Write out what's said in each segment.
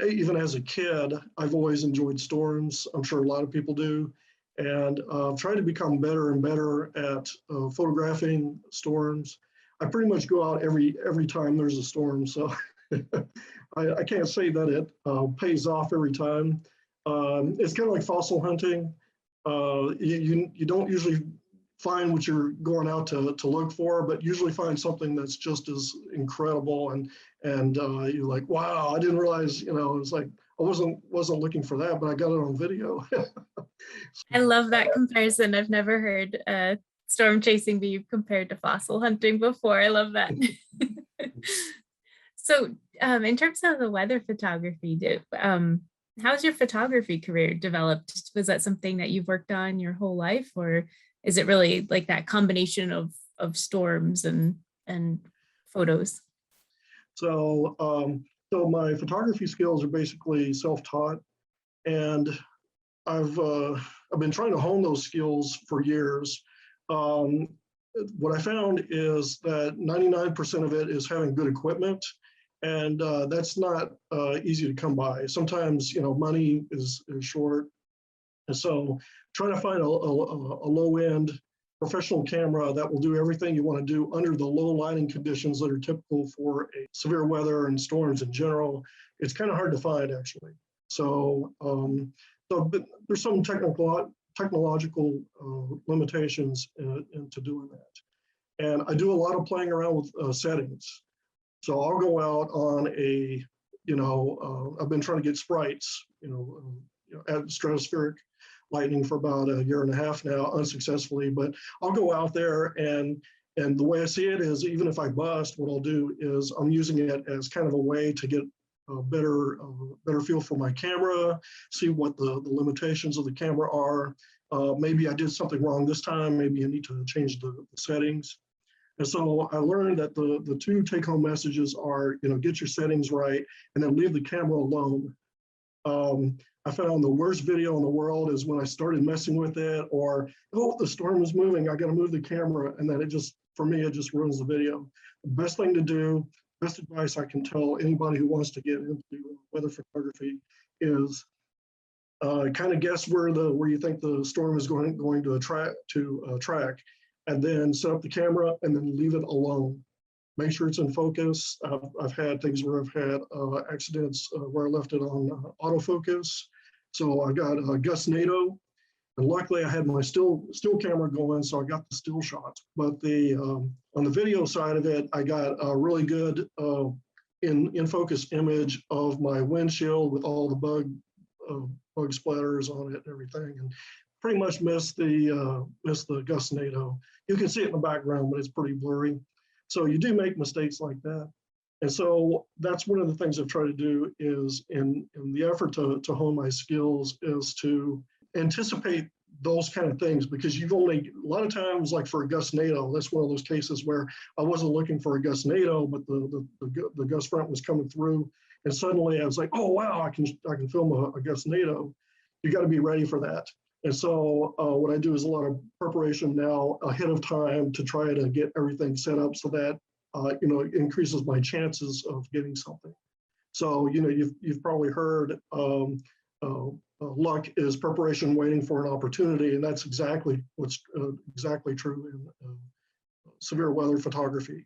Even as a kid, I've always enjoyed storms. I'm sure a lot of people do. And trying to become better and better at photographing storms. I pretty much go out every time there's a storm. So I can't say that it pays off every time. It's kind of like fossil hunting. You don't usually find what you're going out to look for, but usually find something that's just as incredible. And you're like, wow, I didn't realize, it's like, I wasn't looking for that, but I got it on video. I love that comparison. I've never heard storm chasing be compared to fossil hunting before. I love that. So in terms of the weather photography, how's your photography career developed? Was that something that you've worked on your whole life, or is it really like that combination of storms and photos? So, so my photography skills are basically self-taught, and I've been trying to hone those skills for years. What I found is that 99% of it is having good equipment, and that's not easy to come by. Sometimes, money is short, and so trying to find a low-end professional camera that will do everything you want to do under the low lighting conditions that are typical for severe weather and storms in general, it's kind of hard to find, actually. So, but there's some technological limitations into doing that. And I do a lot of playing around with settings. So I'll go out on I've been trying to get sprites, at stratospheric lightning for about a year and a half now, unsuccessfully, but I'll go out there and the way I see it is, even if I bust, what I'll do is I'm using it as kind of a way to get a better feel for my camera, see what the limitations of the camera are. Maybe I did something wrong this time, maybe I need to change the settings. And so I learned that the two take-home messages are, get your settings right and then leave the camera alone. I found the worst video in the world is when I started messing with it, or, oh, the storm is moving, I got to move the camera. And then for me, it just ruins the video. The best thing to do, best advice I can tell anybody who wants to get into weather photography is kind of guess where you think the storm is going to track, and then set up the camera and then leave it alone. Make sure it's in focus. I've had things where I've had accidents where I left it on autofocus. So I got a Gus NATO, and luckily I had my still camera going, so I got the still shots. But on the video side of it, I got a really good in focus image of my windshield with all the bug splatters on it and everything, and pretty much missed the Gus NATO. You can see it in the background, but it's pretty blurry. So you do make mistakes like that. And so that's one of the things I've tried to do is in the effort to hone my skills is to anticipate those kind of things, because a lot of times, like for a Gus NATO, that's one of those cases where I wasn't looking for a Gus NATO, but the Gus front was coming through, and suddenly I was like, oh wow, I can film a Gus NATO. You got to be ready for that. And so what I do is a lot of preparation now ahead of time to try to get everything set up so that it increases my chances of getting something. So you've probably heard luck is preparation waiting for an opportunity, and that's exactly what's exactly true in severe weather photography.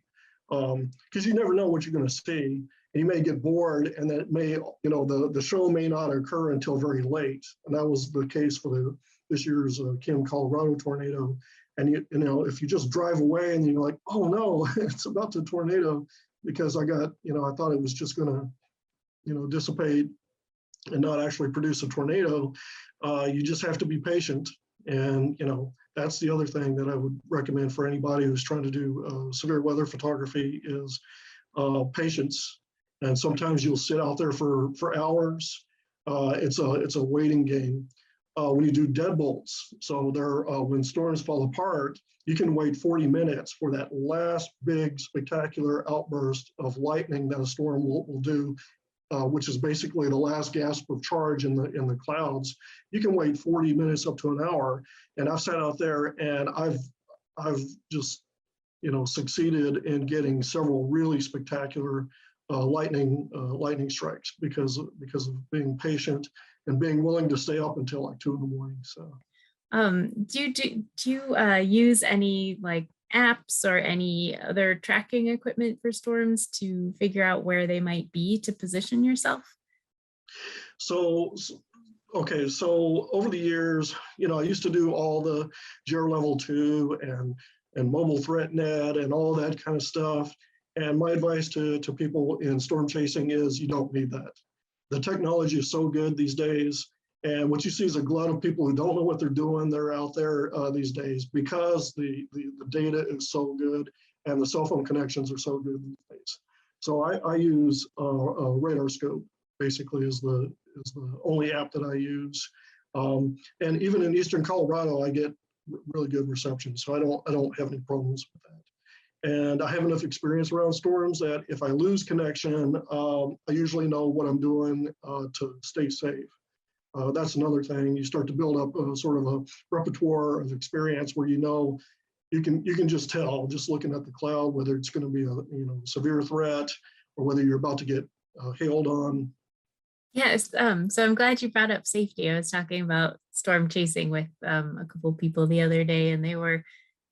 Because you never know what you're going to see. And you may get bored, and that may, the show may not occur until very late. And that was the case for this year's Kim Colorado tornado. And if you just drive away and you're like, oh no, it's about to tornado, because I thought it was just going to, dissipate and not actually produce a tornado. You just have to be patient. And, that's the other thing that I would recommend for anybody who's trying to do severe weather photography is patience. And sometimes you'll sit out there for hours. It's a waiting game. When you do deadbolts, so when storms fall apart, you can wait 40 minutes for that last big spectacular outburst of lightning that a storm will do, which is basically the last gasp of charge in the clouds. You can wait 40 minutes up to an hour, and I've sat out there and I've just succeeded in getting several really spectacular lightning strikes because of being patient and being willing to stay up until like 2 in the morning. So. Do you use any like apps or any other tracking equipment for storms to figure out where they might be to position yourself? So, okay, so over the years, I used to do all the Geo Level 2 and mobile threat net and all that kind of stuff. And my advice to people in storm chasing is you don't need that. The technology is so good these days. And what you see is a glut of people who don't know what they're doing. They're out there these days because the data is so good and the cell phone connections are so good these days. So I use Radar Scope basically is the only app that I use. And even in Eastern Colorado, I get really good reception. So I don't have any problems with that. And I have enough experience around storms that if I lose connection, I usually know what I'm doing to stay safe. That's another thing. You start to build up a sort of a repertoire of experience where you can just tell just looking at the cloud whether it's going to be a severe threat or whether you're about to get hailed on. Yes, so I'm glad you brought up safety. I was talking about storm chasing with a couple of people the other day, and they were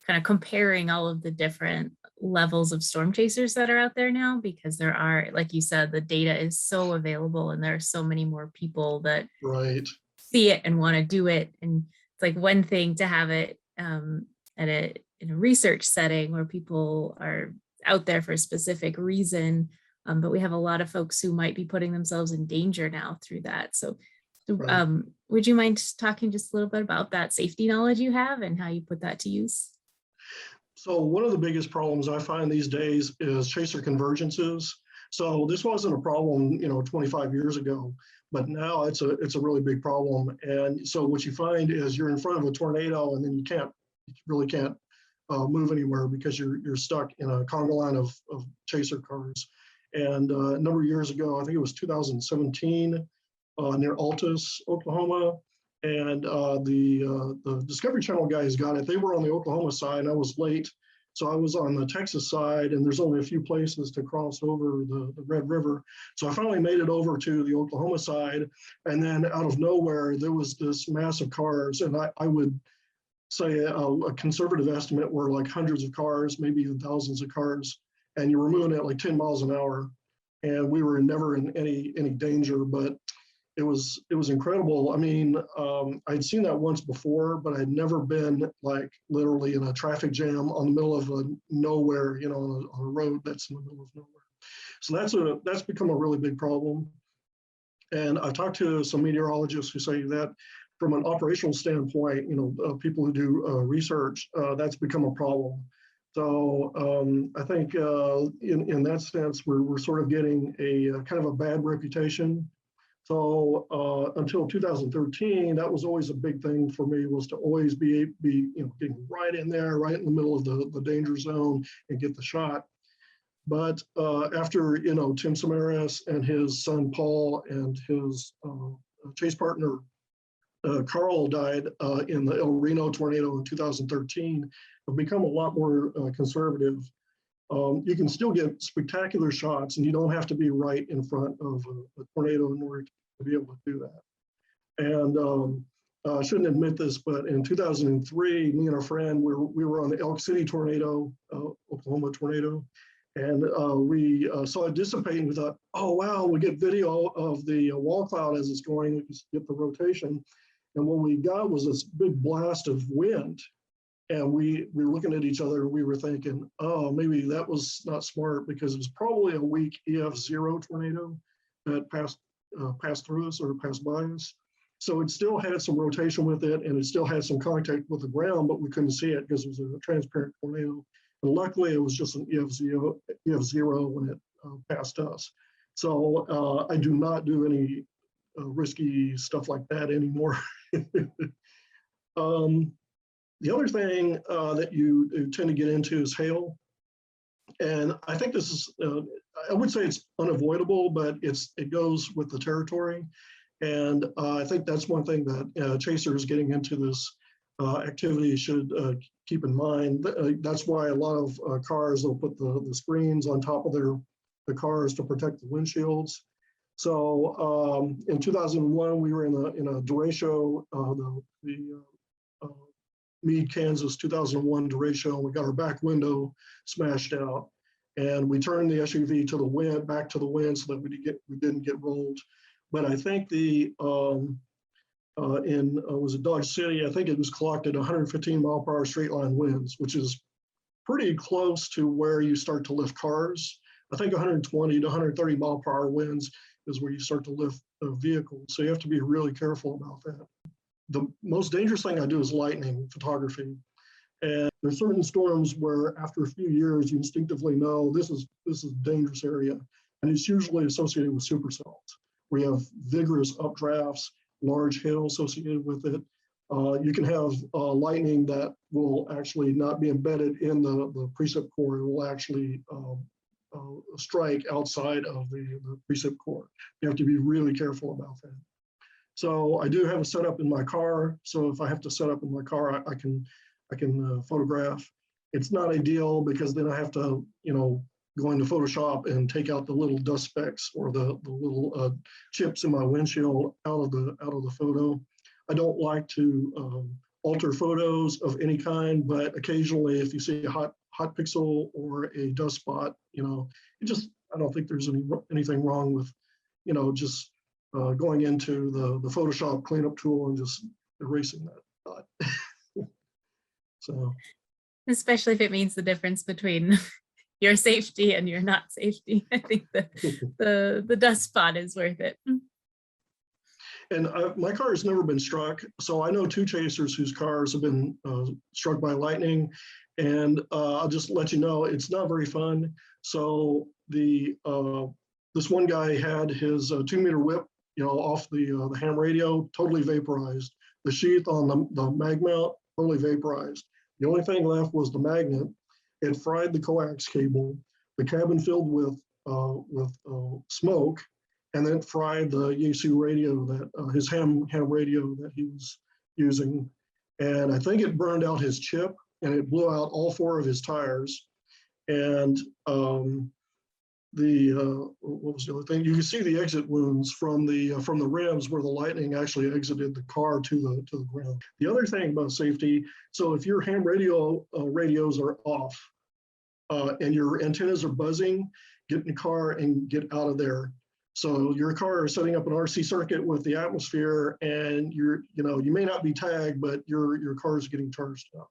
kind of comparing all of the different levels of storm chasers that are out there now, because there are, like you said, the data is so available and there are so many more people that Right. see it and want to do it. And it's like one thing to have it in a research setting where people are out there for a specific reason. But we have a lot of folks who might be putting themselves in danger now through that. So Right. would you mind talking just a little bit about that safety knowledge you have and how you put that to use? So one of the biggest problems I find these days is chaser convergences. So this wasn't a problem, 25 years ago, but now it's a really big problem. And so what you find is you're in front of a tornado and then you really can't move anywhere because you're stuck in a conga line of chaser cars. And a number of years ago, I think it was 2017, near Altus, Oklahoma, and the Discovery Channel guys got it. They were on the Oklahoma side, and I was late, so I was on the Texas side, and there's only a few places to cross over the Red River. So I finally made it over to the Oklahoma side, and then out of nowhere, there was this mass of cars, and I would say a conservative estimate were like hundreds of cars, maybe even thousands of cars, and you were moving at like 10 miles an hour, and we were never in any danger, but it was incredible. I mean, I'd seen that once before, but I'd never been like literally in a traffic jam on the middle of nowhere, on a road that's in the middle of nowhere. So that's become a really big problem. And I've talked to some meteorologists who say that from an operational standpoint, people who do research, that's become a problem. So I think in that sense, we're sort of getting a kind of a bad reputation. So until 2013, that was always a big thing for me, was to always be getting right in there, right in the middle of the danger zone and get the shot. But after Tim Samaras and his son Paul and his chase partner Carl died in the El Reno tornado in 2013, have become a lot more conservative. You can still get spectacular shots, and you don't have to be right in front of a tornado in order to be able to do that. And I shouldn't admit this, but in 2003, me and a friend, we were on the Elk City tornado, Oklahoma tornado, and we saw it dissipate, and we thought, oh wow, we get video of the wall cloud as it's going, we can get the rotation. And what we got was this big blast of wind. And we were looking at each other and we were thinking, oh, maybe that was not smart, because it was probably a weak EF0 tornado that passed through us or passed by us. So it still had some rotation with it, and it still had some contact with the ground, but we couldn't see it because it was a transparent tornado. And luckily it was just an EF0 when it passed us. So I do not do any risky stuff like that anymore. The other thing that you tend to get into is hail. And I think this is, I would say it's unavoidable, but it goes with the territory. And I think that's one thing that chasers getting into this activity should keep in mind. That's why a lot of cars will put the screens on top of their the cars to protect the windshields. So in 2001, we were in a derecho, uh, Meade, Kansas 2001 derecho, and we got our back window smashed out. And we turned the SUV to the wind, back to the wind, so that we didn't get rolled. But I think was it Dodge City? I think it was clocked at 115 mile per hour straight line winds, which is pretty close to where you start to lift cars. I think 120 to 130 mile per hour winds is where you start to lift vehicles. So you have to be really careful about that. The most dangerous thing I do is lightning photography. And there's certain storms where after a few years, you instinctively know this is a dangerous area. And it's usually associated with supercells. We have vigorous updrafts, large hail associated with it. You can have lightning that will actually not be embedded in the precip core. It will actually strike outside of the precip core. You have to be really careful about that. So I do have a setup in my car. So if I have to set up in my car, I can photograph. It's not ideal because then I have to, go into Photoshop and take out the little dust specks or the little chips in my windshield out of the photo. I don't like to alter photos of any kind, but occasionally if you see a hot pixel or a dust spot, I don't think there's anything wrong with, just going into the Photoshop cleanup tool and just erasing that dot. So, especially if it means the difference between your safety and your not safety. I think the dust spot is worth it. And my car has never been struck. So I know two chasers whose cars have been struck by lightning. And I'll just let you know, it's not very fun. So this one guy had his 2-meter whip, off the ham radio, totally vaporized. The sheath on the mag mount, totally vaporized. The only thing left was the magnet. It fried the coax cable. The cabin filled with smoke, and then fried the Yaesu radio his ham radio that he was using. And I think it burned out his chip, and it blew out all 4 of his tires. And what was the other thing? You can see the exit wounds from the rims where the lightning actually exited the car to the ground. The other thing about safety, so if your ham radios are off and your antennas are buzzing, get in the car and get out of there. So your car is setting up an RC circuit with the atmosphere, and you may not be tagged, but your car is getting charged up.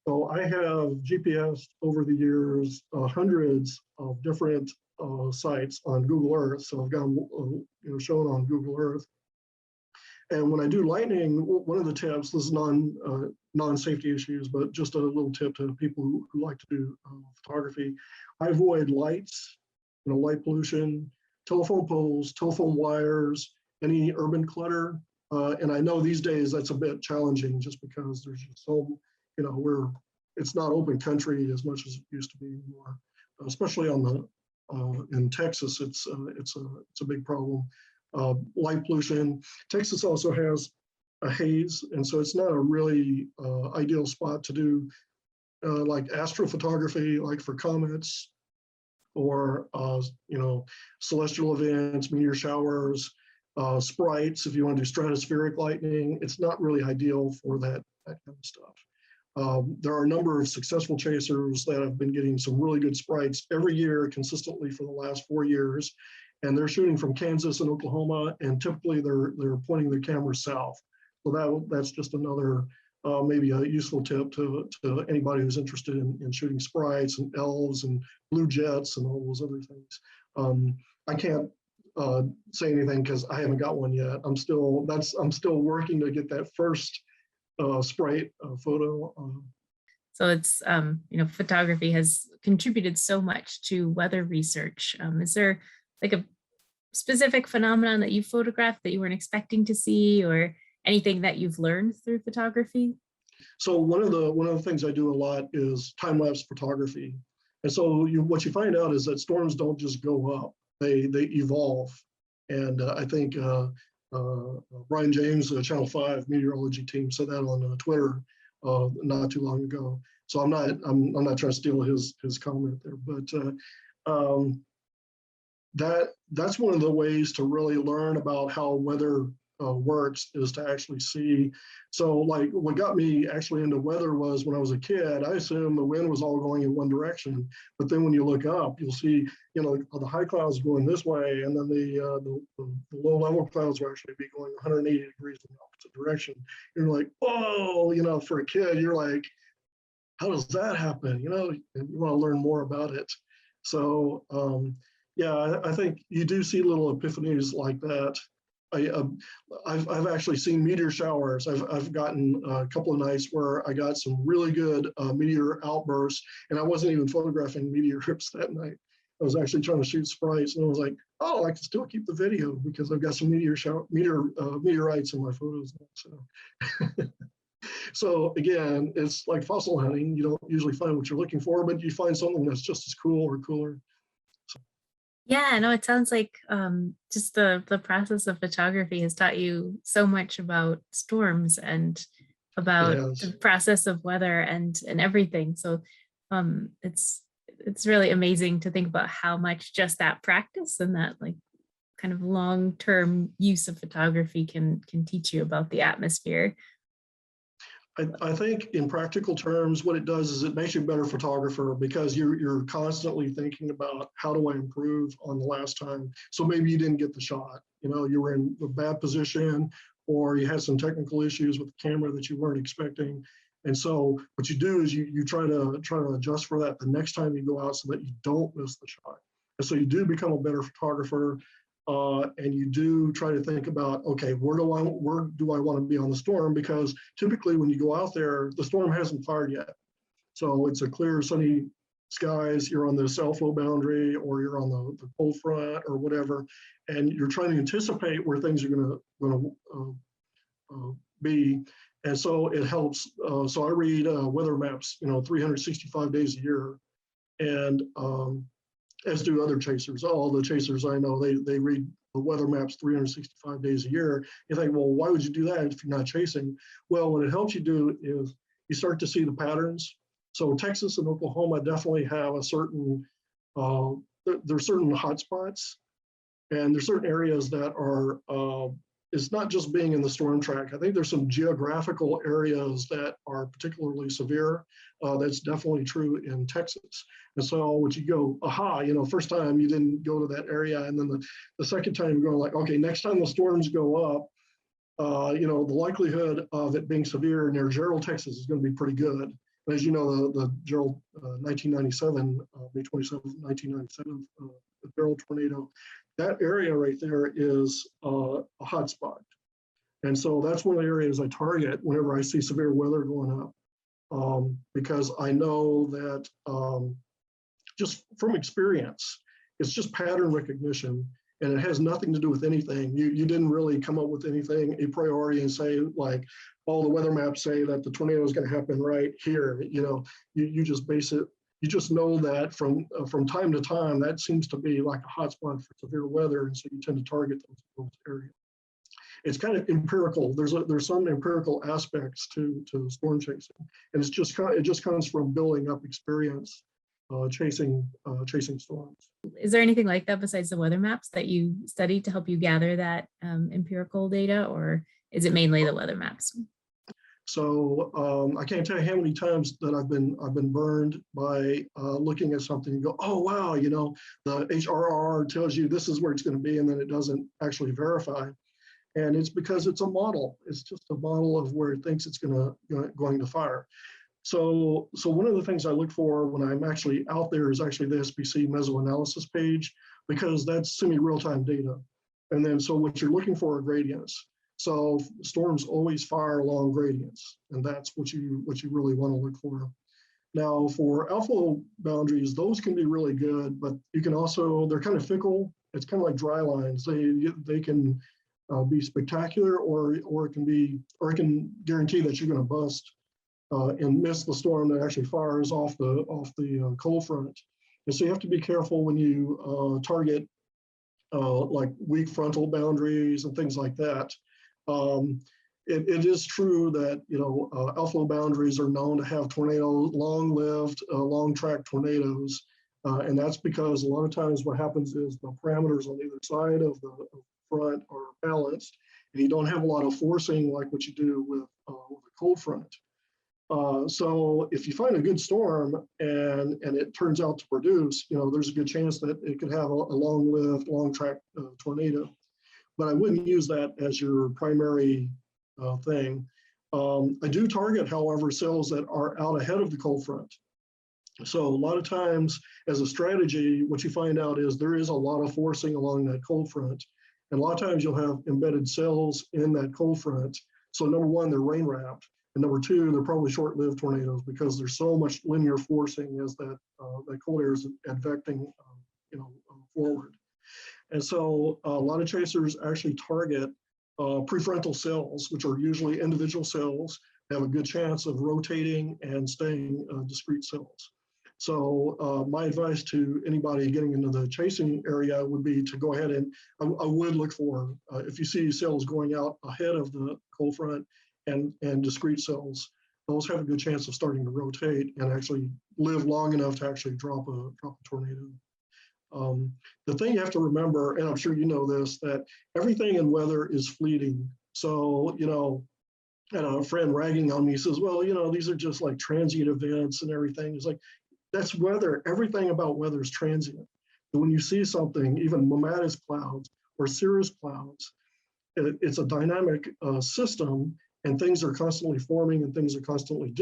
So I have GPS over the years, hundreds of different sites on Google Earth. So I've got them shown on Google Earth. And when I do lightning, one of the tips, this is non-safety issues, but just a little tip to people who like to do photography. I avoid lights, light pollution, telephone poles, telephone wires, any urban clutter. And I know these days that's a bit challenging just because there's just so, it's not open country as much as it used to be anymore, especially in Texas, it's a big problem. Light pollution. Texas also has a haze, and so it's not a really ideal spot to do like astrophotography, like for comets or celestial events, meteor showers, sprites. If you want to do stratospheric lightning, it's not really ideal for that kind of stuff. There are a number of successful chasers that have been getting some really good sprites every year consistently for the last 4 years. And they're shooting from Kansas and Oklahoma, and typically they're pointing their cameras south. So that's just another maybe a useful tip to anybody who's interested in shooting sprites and elves and blue jets and all those other things. I can't say anything because I haven't got one yet. I'm still working to get that first sprite photo. So it's photography has contributed so much to weather research. Is there like a specific phenomenon that you photographed that you weren't expecting to see, or anything that you've learned through photography? So one of the things I do a lot is time-lapse photography. And so what you find out is that storms don't just go up, they evolve. And I think Brian James, Channel 5 meteorology team, said that on Twitter not too long ago. So I'm not trying to steal his comment there, but that's one of the ways to really learn about how weather works, is to actually see. So like what got me actually into weather was when I was a kid, I assumed the wind was all going in one direction. But then when you look up, you'll see, you know, the high clouds going this way, and then the low level clouds will actually be going 180 degrees in the opposite direction. And you're like, oh, you know, for a kid, you're like, how does that happen? You know, and you want to learn more about it. So yeah, I think you do see little epiphanies like that. I've actually seen meteor showers. I've gotten a couple of nights where I got some really good meteor outbursts, and I wasn't even photographing meteors that night. I was actually trying to shoot sprites, and I was like, oh, I can still keep the video because I've got some meteorites in my photos now. So. So again, it's like fossil hunting. You don't usually find what you're looking for, but you find something that's just as cool or cooler. Yeah, no, it sounds like just the process of photography has taught you so much about storms and about the process of weather and everything. So it's really amazing to think about how much just that practice and that like kind of long-term use of photography can teach you about the atmosphere. I think in practical terms, what it does is it makes you a better photographer because you're constantly thinking about how do I improve on the last time. So maybe you didn't get the shot, you know, you were in a bad position, or you had some technical issues with the camera that you weren't expecting. And so what you do is you try to adjust for that the next time you go out so that you don't miss the shot. And so you do become a better photographer. And you do try to think about, okay, where do I want to be on the storm? Because typically when you go out there, the storm hasn't fired yet. So it's a clear sunny skies, you're on the south low boundary, or you're on the cold front or whatever, and you're trying to anticipate where things are going to be. And so it helps. So I read weather maps, you know, 365 days a year. And as do other chasers. All the chasers I know, they read the weather maps 365 days a year. You think, well, why would you do that if you're not chasing? Well, what it helps you do is you start to see the patterns. So Texas and Oklahoma definitely have a certain, there's certain hotspots, and there's certain areas that are, it's not just being in the storm track. I think there's some geographical areas that are particularly severe. That's definitely true in Texas. And so what you go, aha, you know, first time you didn't go to that area. And then the second time you're going like, okay, next time the storms go up, you know, the likelihood of it being severe near Gerald, Texas is going to be pretty good. And as you know, the Gerald 1997, May 27th, 1997, the Gerald tornado, that area right there is a hot spot. And so that's one of the areas I target whenever I see severe weather going up, because I know that just from experience, it's just pattern recognition, and it has nothing to do with anything. You didn't really come up with anything a priori and say like, oh, the weather maps say that the tornado is going to happen right here. You know, you just base it. You just know that from time to time, that seems to be like a hotspot for severe weather, and so you tend to target those areas. It's kind of empirical. There's some empirical aspects to storm chasing, and it just comes from building up experience chasing storms. Is there anything like that besides the weather maps that you studied to help you gather that empirical data, or is it mainly the weather maps? So I can't tell you how many times that I've been burned by looking at something and go, oh wow, you know, the HRR tells you this is where it's going to be, and then it doesn't actually verify, and it's because it's a model. It's just a model of where it thinks it's going to fire. So one of the things I look for when I'm actually out there is actually the SPC mesoanalysis page, because that's semi-real-time data, and then so what you're looking for are gradients. So storms always fire along gradients, and that's what you really want to look for. Now for alpha boundaries, those can be really good, but you can also, they're kind of fickle. It's kind of like dry lines. They can be spectacular, or it can guarantee that you're going to bust and miss the storm that actually fires off the cold front. And so you have to be careful when you target like weak frontal boundaries and things like that. It is true that, you know, alpha boundaries are known to have long-lived, long-track tornadoes. And that's because a lot of times what happens is the parameters on either side of the front are balanced, and you don't have a lot of forcing like what you do with a cold front. So if you find a good storm and it turns out to produce, there's a good chance that it could have a long-lived, long-track tornado. But I wouldn't use that as your primary thing. I do target, however, cells that are out ahead of the cold front. So a lot of times as a strategy, what you find out is there is a lot of forcing along that cold front. And a lot of times you'll have embedded cells in that cold front. So number one, they're rain wrapped. And number two, they're probably short-lived tornadoes because there's so much linear forcing as that cold air is advecting, forward. And so a lot of chasers actually target prefrontal cells, which are usually individual cells, have a good chance of rotating and staying discrete cells. So my advice to anybody getting into the chasing area would be to go ahead and I would look for, if you see cells going out ahead of the cold front and discrete cells, those have a good chance of starting to rotate and actually live long enough to actually drop a tornado. The thing you have to remember, and I'm sure you know this, that everything in weather is fleeting. So, and a friend ragging on me says, well, these are just like transient events and everything. It's like, that's weather. Everything about weather is transient. And when you see something, even mammatus clouds or cirrus clouds, it's a dynamic system, and things are constantly forming and things are constantly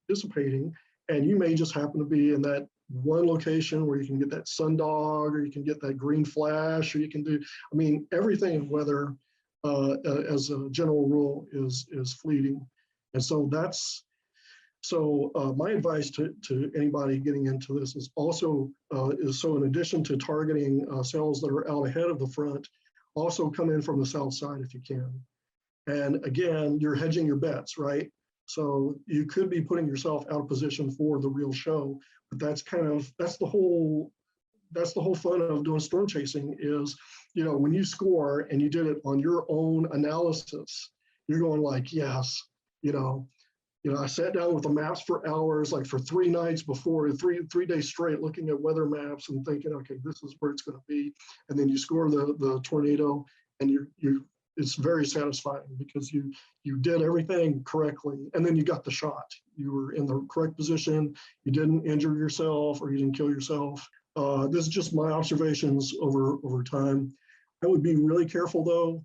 dissipating. And you may just happen to be in that one location where you can get that sundog, or you can get that green flash, or you can do, everything in weather as a general rule is fleeting. And so my advice to anybody getting into this is also, so in addition to targeting cells that are out ahead of the front, also come in from the south side if you can. And again, you're hedging your bets, right? So you could be putting yourself out of position for the real show, but that's the whole fun of doing storm chasing is, when you score and you did it on your own analysis, you're going like, yes, I sat down with the maps for hours, like for 3 nights before, three days straight, looking at weather maps and thinking, okay, this is where it's going to be. And then you score the tornado, and it's very satisfying because you did everything correctly, and then you got the shot. You were in the correct position. You didn't injure yourself or you didn't kill yourself. This is just my observations over time. I would be really careful though.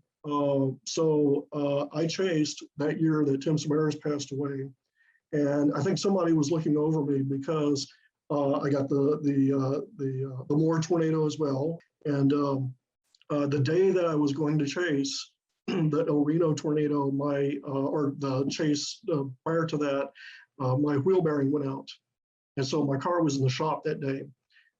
I chased that year that Tim Samaras passed away, and I think somebody was looking over me because I got the Moore tornado as well, and the day that I was going to chase the El Reno tornado, or the chase prior to that, my wheel bearing went out, and so my car was in the shop that day.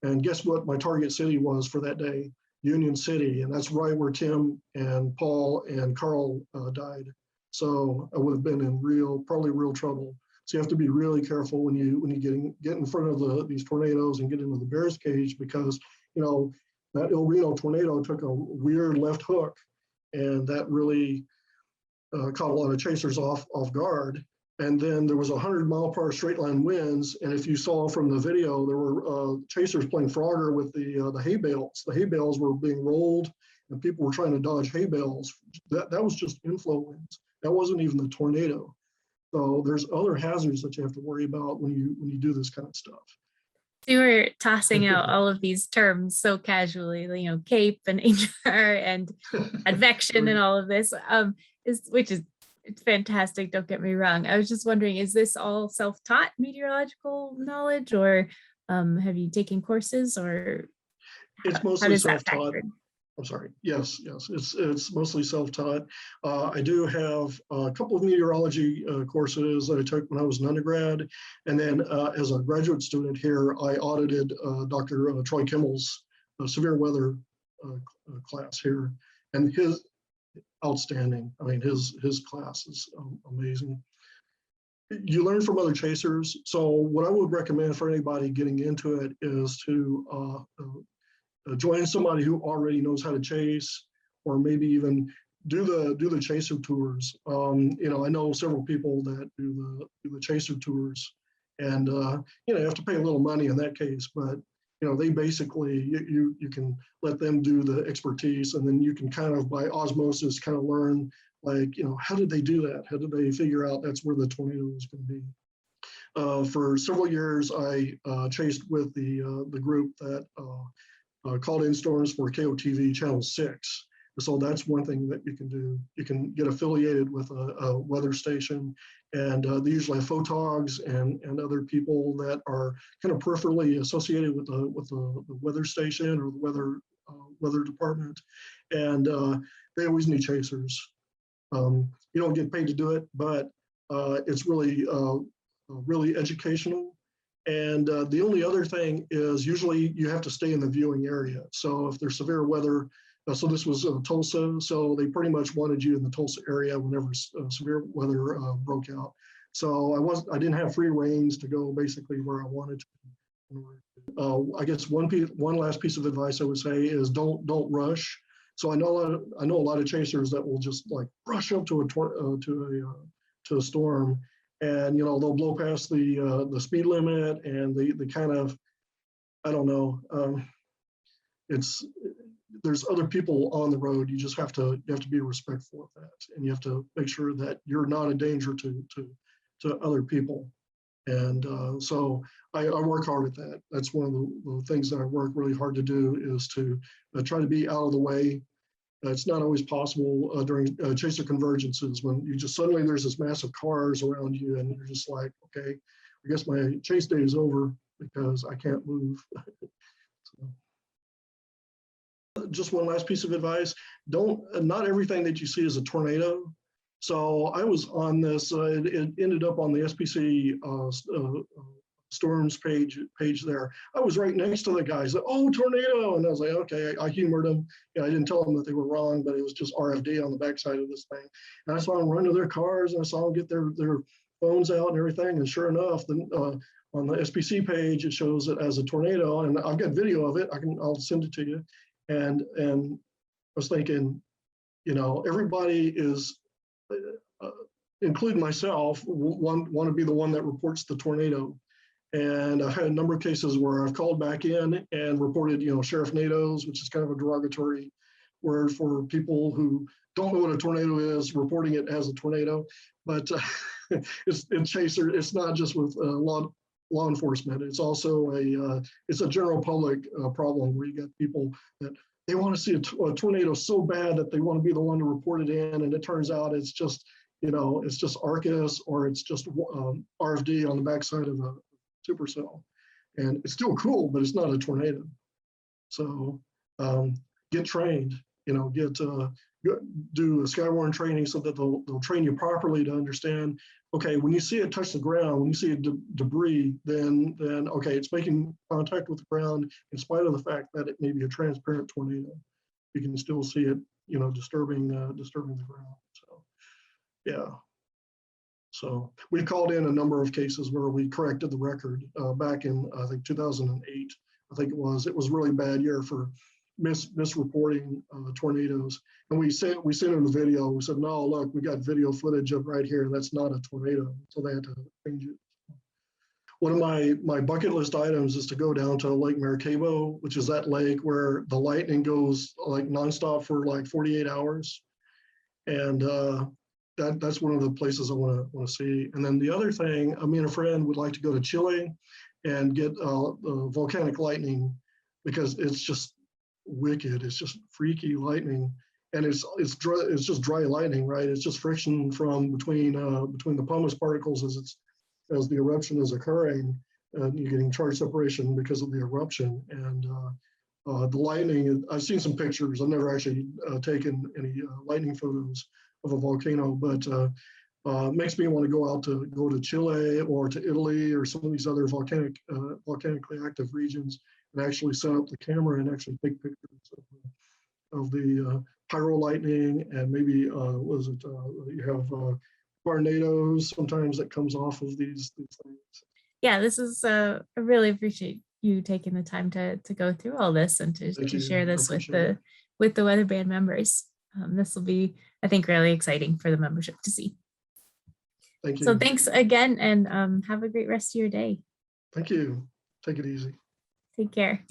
And guess what my target city was for that day? Union City, and that's right where Tim and Paul and Carl died. So I would have been in probably real trouble. So you have to be really careful when you get in front of these tornadoes and get into the bear's cage, because that El Reno tornado took a weird left hook, and that really caught a lot of chasers off guard. And then there was 100-mile-per-hour straight line winds. And if you saw from the video, there were chasers playing Frogger with the hay bales. The hay bales were being rolled, and people were trying to dodge hay bales. That was just inflow winds. That wasn't even the tornado. So there's other hazards that you have to worry about when you do this kind of stuff. You were tossing out all of these terms so casually, CAPE and HR and advection and all of this, which is it's fantastic. Don't get me wrong. I was just wondering, is this all self-taught meteorological knowledge, or have you taken courses, or it's mostly self-taught? I'm sorry. Yes. It's mostly self-taught. I do have a couple of meteorology courses that I took when I was an undergrad, and then as a graduate student here, I audited Dr. Troy Kimmel's severe weather class here, and his outstanding. His class is amazing. You learn from other chasers. So what I would recommend for anybody getting into it is to join somebody who already knows how to chase, or maybe even do the chaser tours. I know several people that do the chaser tours, and you have to pay a little money in that case, but they basically, you can let them do the expertise, and then you can kind of by osmosis kind of learn, like, how did they do that? How did they figure out that's where the tornado was going to be? For several years, I chased with the group that called in storms for KOTV Channel 6. So that's one thing that you can do. You can get affiliated with a weather station, and they usually have photogs and other people that are kind of peripherally associated with the weather station or the weather department, and they always need chasers. You don't get paid to do it, but it's really educational. And the only other thing is usually you have to stay in the viewing area. So if there's severe weather, so this was Tulsa, so they pretty much wanted you in the Tulsa area whenever severe weather broke out. So I didn't have free reins to go basically where I wanted to. I guess one last piece of advice I would say is don't rush. So I know a lot of chasers that will just like rush up to a storm, and they'll blow past the speed limit, and the kind of, I don't know, there's other people on the road. You just have to be respectful of that, and you have to make sure that you're not a danger to other people. And so I work hard at that. That's one of the things that I work really hard to do, is to try to be out of the way. It's not always possible during chaser convergences, when you just suddenly there's this mass of cars around you, and you're just like, okay, I guess my chase day is over because I can't move. So. Just one last piece of advice: not everything that you see is a tornado. So I was on this, it ended up on the SPC storms page there. I was right next to the guys that, oh, tornado. And I was like, okay, I humored them. I didn't tell them that they were wrong, but it was just RFD on the backside of this thing. And I saw them run to their cars, and I saw them get their phones out and everything. And sure enough, on the SPC page, it shows it as a tornado. And I've got video of it. I'll send it to you. And I was thinking, everybody is, including myself, want to be the one that reports the tornado. And I've had a number of cases where I've called back in and reported, sheriff nados, which is kind of a derogatory word for people who don't know what a tornado is, reporting it as a tornado. But it's chaser. It's not just with law enforcement. It's also it's a general public problem, where you get people that they want to see a tornado so bad that they want to be the one to report it in, and it turns out it's just it's just Arcus, or it's just RFD on the backside of a supercell, and it's still cool, but it's not a tornado. So get trained, do a Skywarn training so that they'll train you properly to understand, okay, when you see it touch the ground, when you see debris, then okay, it's making contact with the ground in spite of the fact that it may be a transparent tornado. You can still see it, disturbing the ground. So yeah. So we called in a number of cases where we corrected the record back in, I think, 2008. I think it was a really bad year for misreporting tornadoes. And we sent them the video. We said, no, look, we got video footage of right here. That's not a tornado. So they had to change it. One of my bucket list items is to go down to Lake Maracaibo, which is that lake where the lightning goes like nonstop for like 48 hours. And that's one of the places I want to see. And then the other thing, me and a friend would like to go to Chile and get volcanic lightning, because it's just wicked. It's just freaky lightning, and it's just dry lightning, right? It's just friction from between the pumice particles as the eruption is occurring, and you're getting charge separation because of the eruption. And the lightning, I've seen some pictures. I've never actually taken any lightning photos of a volcano, but makes me want to go to Chile or to Italy or some of these other volcanically active regions, and actually set up the camera and actually take pictures of the pyro lightning. And maybe you have tornadoes sometimes that comes off of these things. Yeah, this is I really appreciate you taking the time to go through all this and to share this with the weather band members. This will be, I think, really exciting for the membership to see. Thank you. So thanks again, and have a great rest of your day. Thank you. Take it easy. Take care.